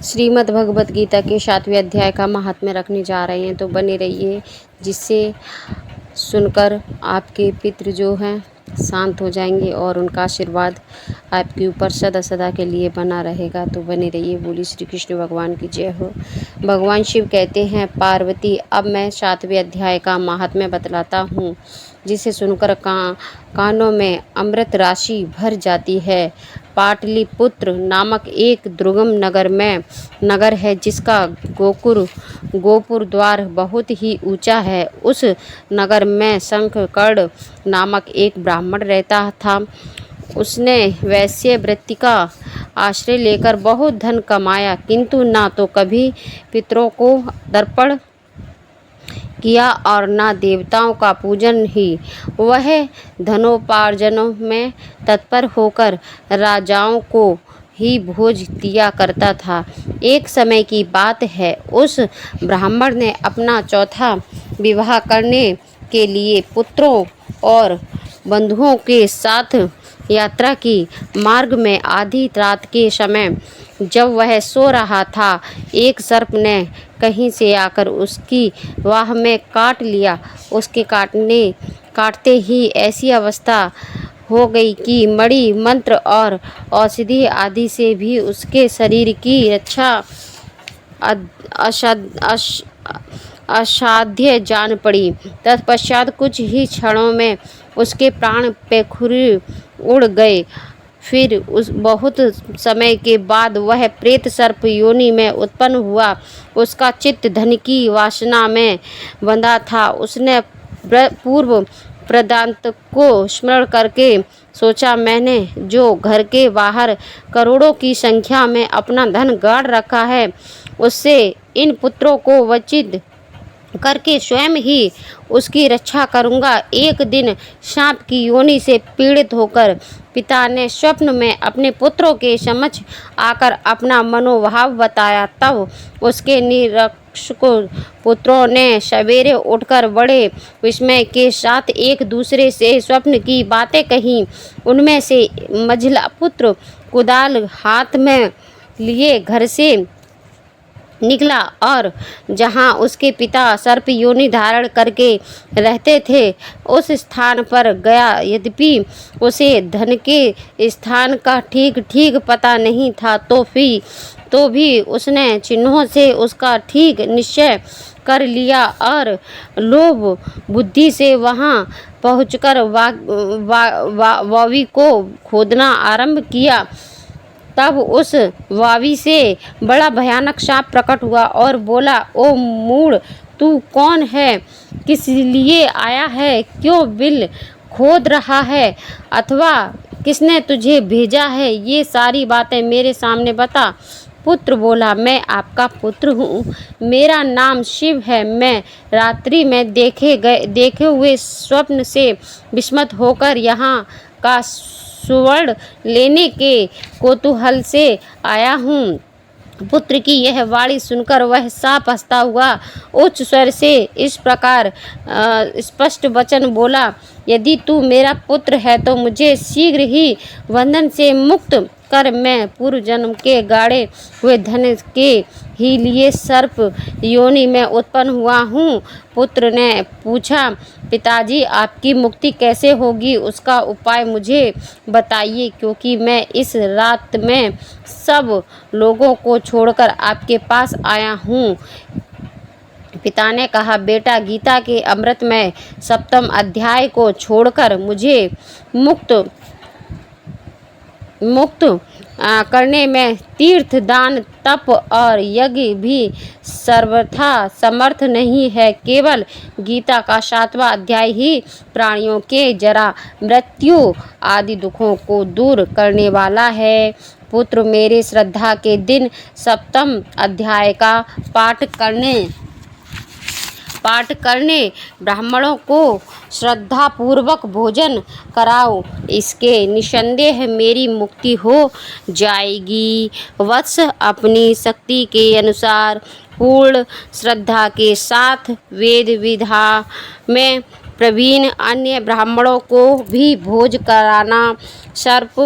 श्रीमद् भगवत गीता के 7वें अध्याय का महात्म्य रखने जा रहे हैं, तो बने रहिए, जिससे सुनकर आपके पितृ जो हैं शांत हो जाएंगे और उनका आशीर्वाद आपके ऊपर सदा सदा के लिए बना रहेगा। तो बने रहिए। बोली श्री कृष्ण भगवान की जय हो। भगवान शिव कहते हैं, पार्वती अब मैं 7वें अध्याय का महात्म्य बतलाता हूँ, जिसे सुनकर कानों में अमृत राशि भर जाती है। पाटलिपुत्र नामक एक दुर्गम नगर है, जिसका गोपुर द्वार बहुत ही ऊंचा है। उस नगर में शंखकर्ण नामक एक ब्राह्मण रहता था। उसने वैश्य वृत्ति का आश्रय लेकर बहुत धन कमाया, किंतु ना तो कभी पितरों को तर्पण किया और ना देवताओं का पूजन ही। वह धनोपार्जन में तत्पर होकर राजाओं को ही भोज दिया करता था। एक समय की बात है, उस ब्राह्मण ने अपना चौथा विवाह करने के लिए पुत्रों और बंधुओं के साथ यात्रा की। मार्ग में आधी रात के समय जब वह सो रहा था, एक सर्प ने कहीं से आकर उसकी वाह में काट लिया। उसके काटते ही ऐसी अवस्था हो गई कि मणि मंत्र और औषधि आदि से भी उसके शरीर की रक्षा असाध्य जान पड़ी। तत्पश्चात कुछ ही क्षणों में उसके प्राण पैखुरी उड़ गए। फिर उस बहुत समय के बाद वह प्रेत सर्प योनि में उत्पन्न हुआ। उसका चित्त धन की वासना में बंधा था। उसने पूर्व प्रदांत को स्मरण करके सोचा, मैंने जो घर के बाहर करोड़ों की संख्या में अपना धन गाड़ रखा है, उससे इन पुत्रों को वंचित करके स्वयं ही उसकी रक्षा करूंगा। एक दिन सांप की योनि से पीड़ित होकर पिता ने स्वप्न में अपने पुत्रों के समक्ष आकर अपना मनोभाव बताया। तब उसके निरक्षकों पुत्रों ने सवेरे उठकर बड़े विस्मय के साथ एक दूसरे से स्वप्न की बातें कही। उनमें से मझला पुत्र कुदाल हाथ में लिए घर से निकला और जहां उसके पिता सर्प योनि धारण करके रहते थे, उस स्थान पर गया। यद्यपि उसे धन के स्थान का ठीक ठीक पता नहीं था, तो भी उसने चिन्हों से उसका ठीक निश्चय कर लिया और लोभ बुद्धि से वहां पहुंचकर वावी को खोदना आरंभ किया। तब उस वावी से बड़ा भयानक सांप प्रकट हुआ और बोला, ओ मूढ़, तू कौन है? किस लिए आया है? क्यों बिल खोद रहा है? अथवा किसने तुझे भेजा है? ये सारी बातें मेरे सामने बता। पुत्र बोला, मैं आपका पुत्र हूँ, मेरा नाम शिव है। मैं रात्रि में देखे हुए स्वप्न से विस्मित होकर यहाँ का सुवर्ण लेने के कौतूहल से आया हूँ। पुत्र की यह वाणी सुनकर वह सांप हंसता हुआ उच्च स्वर से इस प्रकार स्पष्ट वचन बोला, यदि तू मेरा पुत्र है तो मुझे शीघ्र ही बंधन से मुक्त कर। मैं पूर्व जन्म के गाड़े हुए धन के ही लिए सर्प योनि में उत्पन्न हुआ हूँ। पुत्र ने पूछा, पिताजी, आपकी मुक्ति कैसे होगी? उसका उपाय मुझे बताइए, क्योंकि मैं इस रात में सब लोगों को छोड़कर आपके पास आया हूँ। पिता ने कहा, बेटा, गीता के अमृतमय 7वें अध्याय को छोड़कर मुझे मुक्त करने में तीर्थ, दान, तप और यज्ञ भी सर्वथा समर्थ नहीं है। केवल गीता का 7वां अध्याय ही प्राणियों के जरा, मृत्यु आदि दुखों को दूर करने वाला है। पुत्र, मेरे श्राद्ध के दिन 7वें अध्याय का पाठ करने ब्राह्मणों को श्रद्धापूर्वक भोजन कराओ। इसके निसंदेह मेरी मुक्ति हो जाएगी। वत्स, अपनी शक्ति के अनुसार पूर्ण श्रद्धा के साथ वेद विधा में प्रवीण अन्य ब्राह्मणों को भी भोज कराना। सर्प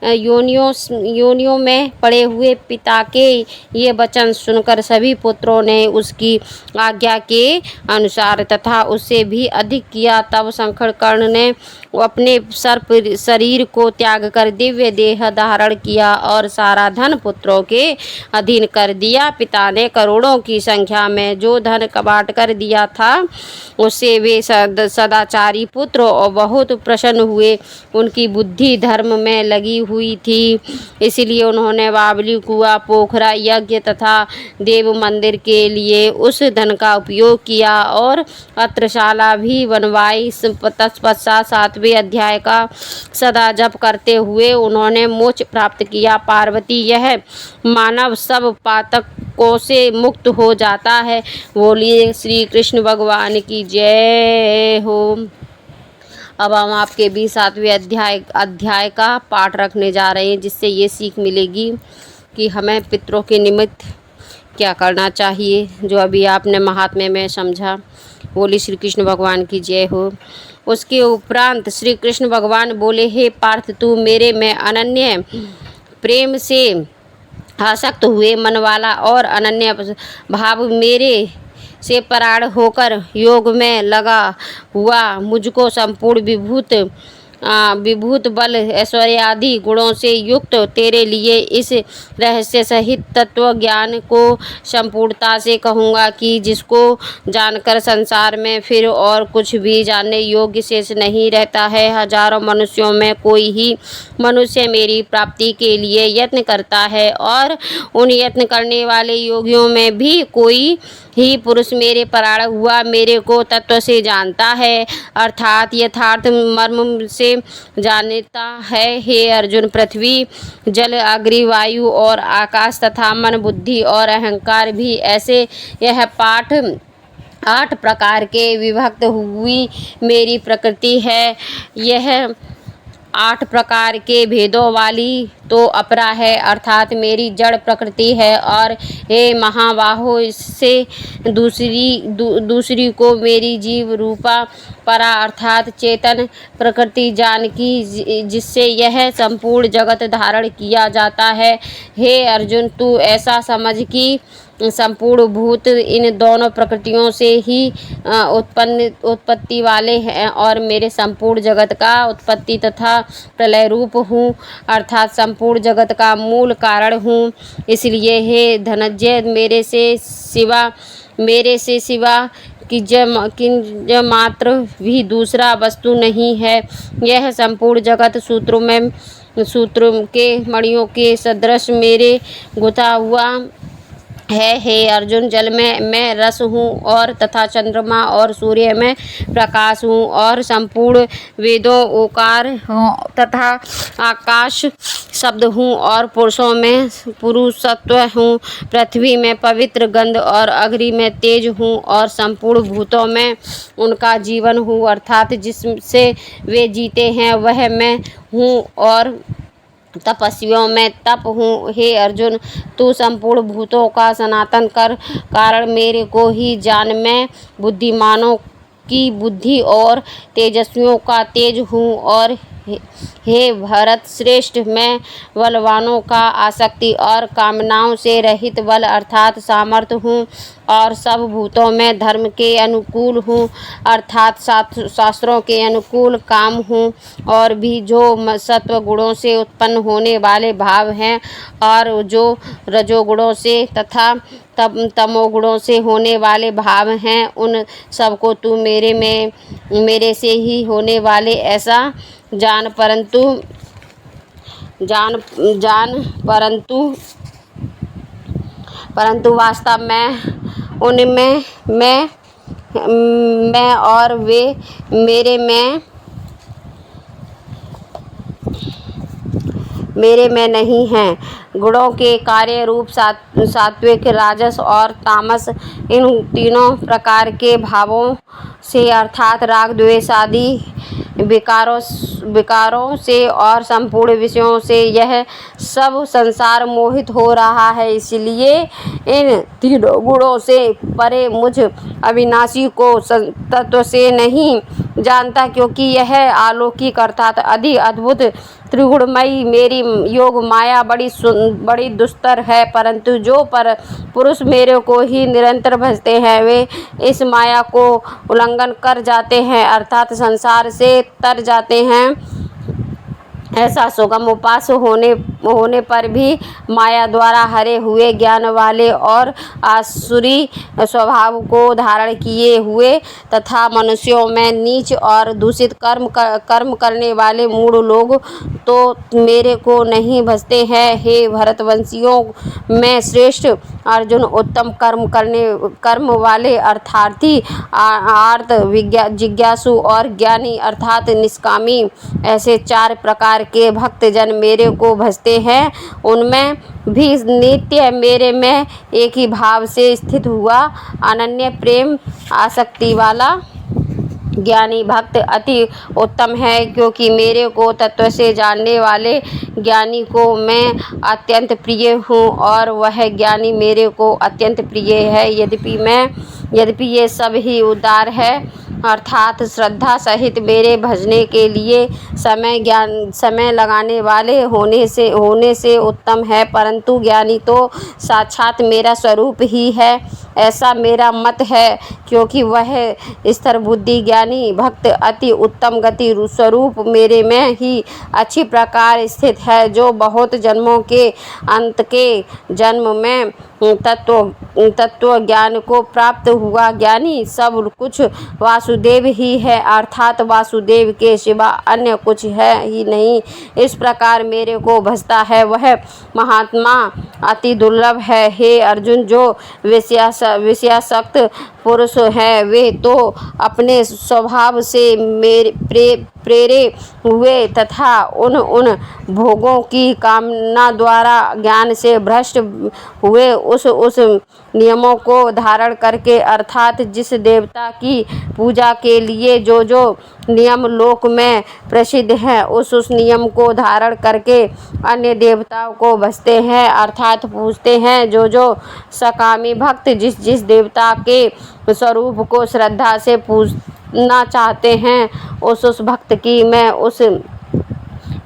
योनियों में पड़े हुए पिता के ये वचन सुनकर सभी पुत्रों ने उसकी आज्ञा के अनुसार तथा उससे भी अधिक किया। तब शंखकर्ण ने अपने सर्प शरीर को त्याग कर दिव्य देह धारण किया और सारा धन पुत्रों के अधीन कर दिया। पिता ने करोड़ों की संख्या में जो धन बांट कर दिया था उससे वे सदाचारी पुत्र और बहुत प्रसन्न हुए। उनकी बुद्धि धर्म में लगी हुई थी, इसलिए उन्होंने बावली, कुआं, पोखरा, यज्ञ तथा देव मंदिर के लिए उस धन का उपयोग किया और अत्रशाला भी बनवाई। तत्पश्चात 7वें अध्याय का सदा जप करते हुए उन्होंने मोक्ष प्राप्त किया। पार्वती, यह मानव सब पातकों से मुक्त हो जाता है। बोलिए श्री कृष्ण भगवान की जय हो। अब हम आपके भी 7वें अध्याय का पाठ रखने जा रहे हैं, जिससे ये सीख मिलेगी कि हमें पितरों के निमित्त क्या करना चाहिए, जो अभी आपने महात्म्य में समझा। बोली श्री कृष्ण भगवान की जय हो। उसके उपरांत श्री कृष्ण भगवान बोले, हे पार्थ, तू मेरे में अनन्य प्रेम से आसक्त हुए मन वाला और अनन्य भाव मेरे से परायण होकर योग में लगा हुआ मुझको संपूर्ण विभूत बल ऐश्वर्य आदि गुणों से युक्त तेरे लिए इस रहस्य सहित तत्व ज्ञान को संपूर्णता से कहूँगा कि जिसको जानकर संसार में फिर और कुछ भी जानने योग्य शेष नहीं रहता है। हजारों मनुष्यों में कोई ही मनुष्य मेरी प्राप्ति के लिए यत्न करता है और उन यत्न करने वाले योगियों में भी कोई ही पुरुष मेरे परायण हुआ मेरे को तत्व से जानता है, अर्थात यथार्थ मर्म से जानता है। हे अर्जुन, पृथ्वी, जल, अग्नि, वायु और आकाश तथा मन, बुद्धि और अहंकार भी ऐसे यह पाठ 8 प्रकार के विभक्त हुई मेरी प्रकृति है। यह 8 प्रकार के भेदों वाली तो अपरा है, अर्थात मेरी जड़ प्रकृति है। और हे महाबाहो, इससे दूसरी को मेरी जीव रूपा परा अर्थात चेतन प्रकृति जान की, जिससे यह संपूर्ण जगत धारण किया जाता है। हे अर्जुन, तू ऐसा समझ कि संपूर्ण भूत इन दोनों प्रकृतियों से ही उत्पत्ति वाले हैं और मेरे संपूर्ण जगत का उत्पत्ति तथा प्रलय रूप हूँ, अर्थात संपूर्ण जगत का मूल कारण हूँ। इसलिए हे धनंजय, मेरे से सिवा किंच मात्र भी दूसरा वस्तु नहीं है। यह संपूर्ण जगत सूत्रों के मणियों के सदृश मेरे गुथा हुआ है। हे अर्जुन, जल में मैं रस हूँ और तथा चंद्रमा और सूर्य में प्रकाश हूँ और संपूर्ण वेदों ओकार हूँ तथा आकाश शब्द हूँ और पुरुषों में पुरुषत्व हूँ। पृथ्वी में पवित्र गंध और अग्नि में तेज हूँ और संपूर्ण भूतों में उनका जीवन हूँ, अर्थात जिससे वे जीते हैं वह मैं हूँ और तपस्वियों में तप हूँ। हे अर्जुन, तू संपूर्ण भूतों का सनातन कारण मेरे को ही जान। मैं बुद्धिमानों की बुद्धि और तेजस्वियों का तेज हूँ और हे भरत श्रेष्ठ, मैं बलवानों का आसक्ति और कामनाओं से रहित बल अर्थात सामर्थ्य हूँ और सब भूतों में धर्म के अनुकूल हूँ, अर्थात शास्त्रों के अनुकूल काम हूँ। और भी जो सत्व गुणों से उत्पन्न होने वाले भाव हैं और जो रजोगुणों से तथा तमोगुणों से होने वाले भाव हैं, उन सबको तू मेरे से ही होने वाले ऐसा जान, परंतु वास्तव में उनमें मैं और वे मेरे में नहीं हैं। गुणों के कार्य रूप सात्विक, राजस और तामस, इन तीनों प्रकार के भावों से अर्थात राग, द्वेष आदि विकारों से और संपूर्ण विषयों से यह सब संसार मोहित हो रहा है। इसलिए इन तीनों गुणों से परे मुझ अविनाशी को तत्व से नहीं जानता, क्योंकि यह अलौकिक अर्थात अधि अद्भुत त्रिगुणमयी मेरी योग माया बड़ी दुस्तर है। परंतु जो पुरुष मेरे को ही निरंतर भजते हैं वे इस माया को उल्लंघन कर जाते हैं अर्थात संसार से तर जाते हैं। ऐसा सुगम उपास होने पर भी माया द्वारा हरे हुए ज्ञान वाले और आसुरी स्वभाव को धारण किए हुए तथा मनुष्यों में नीच और दूषित कर्म करने वाले मूढ़ लोग तो मेरे को नहीं भजते हैं। हे भरतवंशियों में श्रेष्ठ अर्जुन, उत्तम कर्म वाले अर्थार्थी, आर्त जिज्ञासु और ज्ञानी अर्थात निष्कामी, ऐसे 4 प्रकार के भक्त जन मेरे को भजते हैं। उनमें भी नित्य मेरे में एक ही भाव से स्थित हुआ अनन्य प्रेम आसक्ति वाला ज्ञानी भक्त अति उत्तम है, क्योंकि मेरे को तत्व से जानने वाले ज्ञानी को मैं अत्यंत प्रिय हूँ और वह ज्ञानी मेरे को अत्यंत प्रिय है। यद्यपि ये सब ही उदार है अर्थात श्रद्धा सहित मेरे भजने के लिए समय लगाने वाले होने से उत्तम है, परंतु ज्ञानी तो साक्षात मेरा स्वरूप ही है, ऐसा मेरा मत है। क्योंकि वह स्थिर बुद्धि ज्ञानी भक्त अति उत्तम गति स्वरूप मेरे में ही अच्छी प्रकार स्थित है, जो बहुत जन्मों के अंत के जन्म में तत्व ज्ञान को प्राप्त हुआ ज्ञानी सब कुछ वासुदेव ही है अर्थात वासुदेव के सिवा अन्य कुछ है ही नहीं। इस प्रकार मेरे को भजता है वह महात्मा अति दुर्लभ है। हे अर्जुन, जो विषयासक्त पुरुष है वे तो अपने स्वभाव से प्रेरे हुए तथा उन भोगों की कामना द्वारा ज्ञान से भ्रष्ट हुए उस नियमों को धारण करके अर्थात जिस देवता की पूजा के लिए जो नियम लोक में प्रसिद्ध हैं उस नियम को धारण करके अन्य देवताओं को भजते हैं अर्थात पूजते हैं। जो सकामी भक्त जिस देवता के स्वरूप को श्रद्धा से पूजना चाहते हैं उस भक्त की मैं उस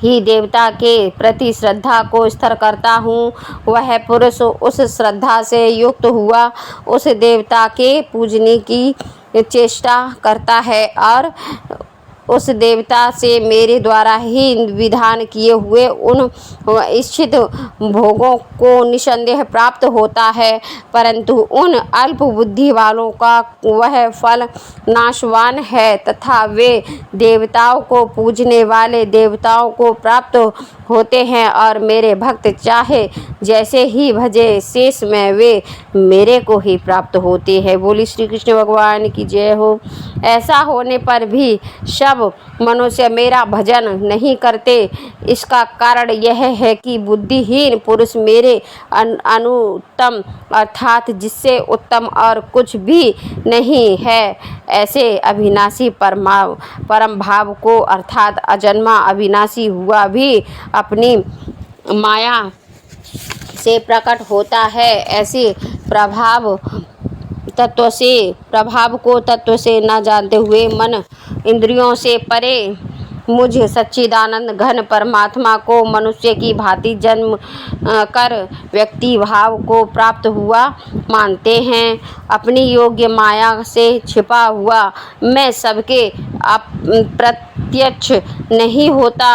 ही देवता के प्रति श्रद्धा को स्थिर करता हूँ। वह पुरुष उस श्रद्धा से युक्त हुआ उस देवता के पूजने की चेष्टा करता है और उस देवता से मेरे द्वारा ही विधान किए हुए उन इच्छित भोगों को निसंदेह प्राप्त होता है, परंतु उन अल्प बुद्धि वालों का वह फल नाशवान है तथा वे देवताओं को पूजने वाले देवताओं को प्राप्त होते हैं और मेरे भक्त चाहे जैसे ही भजे शेष में वे मेरे को ही प्राप्त होते हैं। बोली श्री कृष्ण भगवान की जय हो। ऐसा होने पर भी सब मनुष्य मेरा भजन नहीं करते, इसका कारण यह है कि बुद्धिहीन पुरुष मेरे अनुत्तम अर्थात जिससे उत्तम और कुछ भी नहीं है ऐसे अविनाशी परम भाव को अर्थात अजन्मा अविनाशी हुआ भी अपनी माया से प्रकट होता है। ऐसे प्रभाव को तत्व से न जानते हुए मन इंद्रियों से परे मुझ सच्चिदानंद घन परमात्मा को मनुष्य की भांति जन्म कर व्यक्ति भाव को प्राप्त हुआ मानते हैं। अपनी योग्य माया से छिपा हुआ मैं सबके प्रत्यक्ष नहीं होता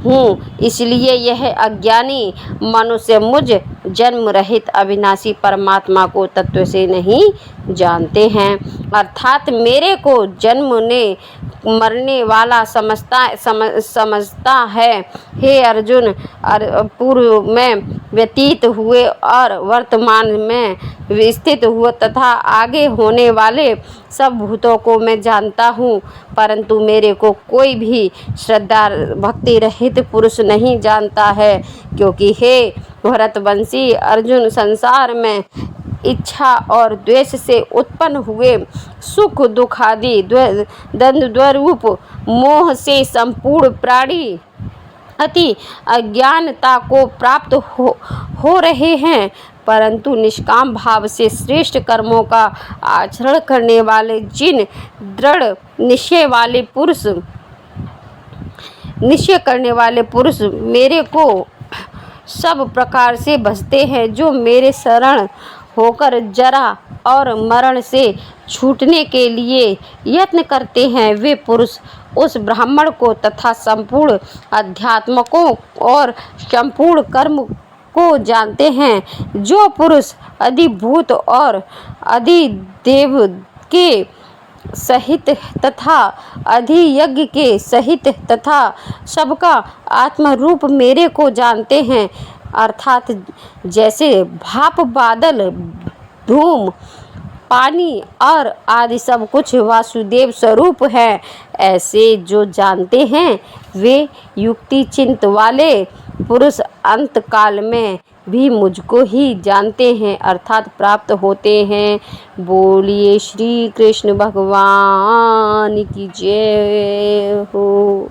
हूँ, इसलिए यह अज्ञानी मनुष्य मुझ जन्म रहित अविनाशी परमात्मा को तत्व से नहीं जानते हैं अर्थात मेरे को जन्मने मरने वाला समझता है। हे अर्जुन, पूर्व में व्यतीत हुए और वर्तमान में स्थित हुए तथा आगे होने वाले सब भूतों को मैं जानता हूँ, परंतु मेरे को कोई भी श्रद्धा भक्ति रहित पुरुष नहीं जानता है। क्योंकि हे भरतवंशी अर्जुन, संसार में इच्छा और द्वेष से उत्पन्न हुए सुख दुख आदि द्वंद्वरूप मोह से संपूर्ण प्राणी अति अज्ञानता को प्राप्त हो रहे हैं, परंतु निष्काम भाव से श्रेष्ठ कर्मों का आचरण करने वाले जिन दृढ़ निश्चय करने वाले पुरुष मेरे को सब प्रकार से भजते हैं, जो मेरे शरण होकर जरा और मरण से छूटने के लिए यत्न करते हैं, वे पुरुष उस ब्राह्मण को तथा संपूर्ण अध्यात्मकों और संपूर्ण कर्म को जानते हैं। जो पुरुष अधिभूत और अधिदेव के सहित तथा अधियज्ञ के सहित तथा सबका आत्मरूप मेरे को जानते हैं, अर्थात जैसे भाप, बादल, धूम, पानी और आदि सब कुछ वासुदेव स्वरूप है, ऐसे जो जानते हैं वे युक्ति चिंत वाले पुरुष अंत काल में भी मुझको ही जानते हैं, अर्थात प्राप्त होते हैं। बोलिए श्री कृष्ण भगवान की जय हो।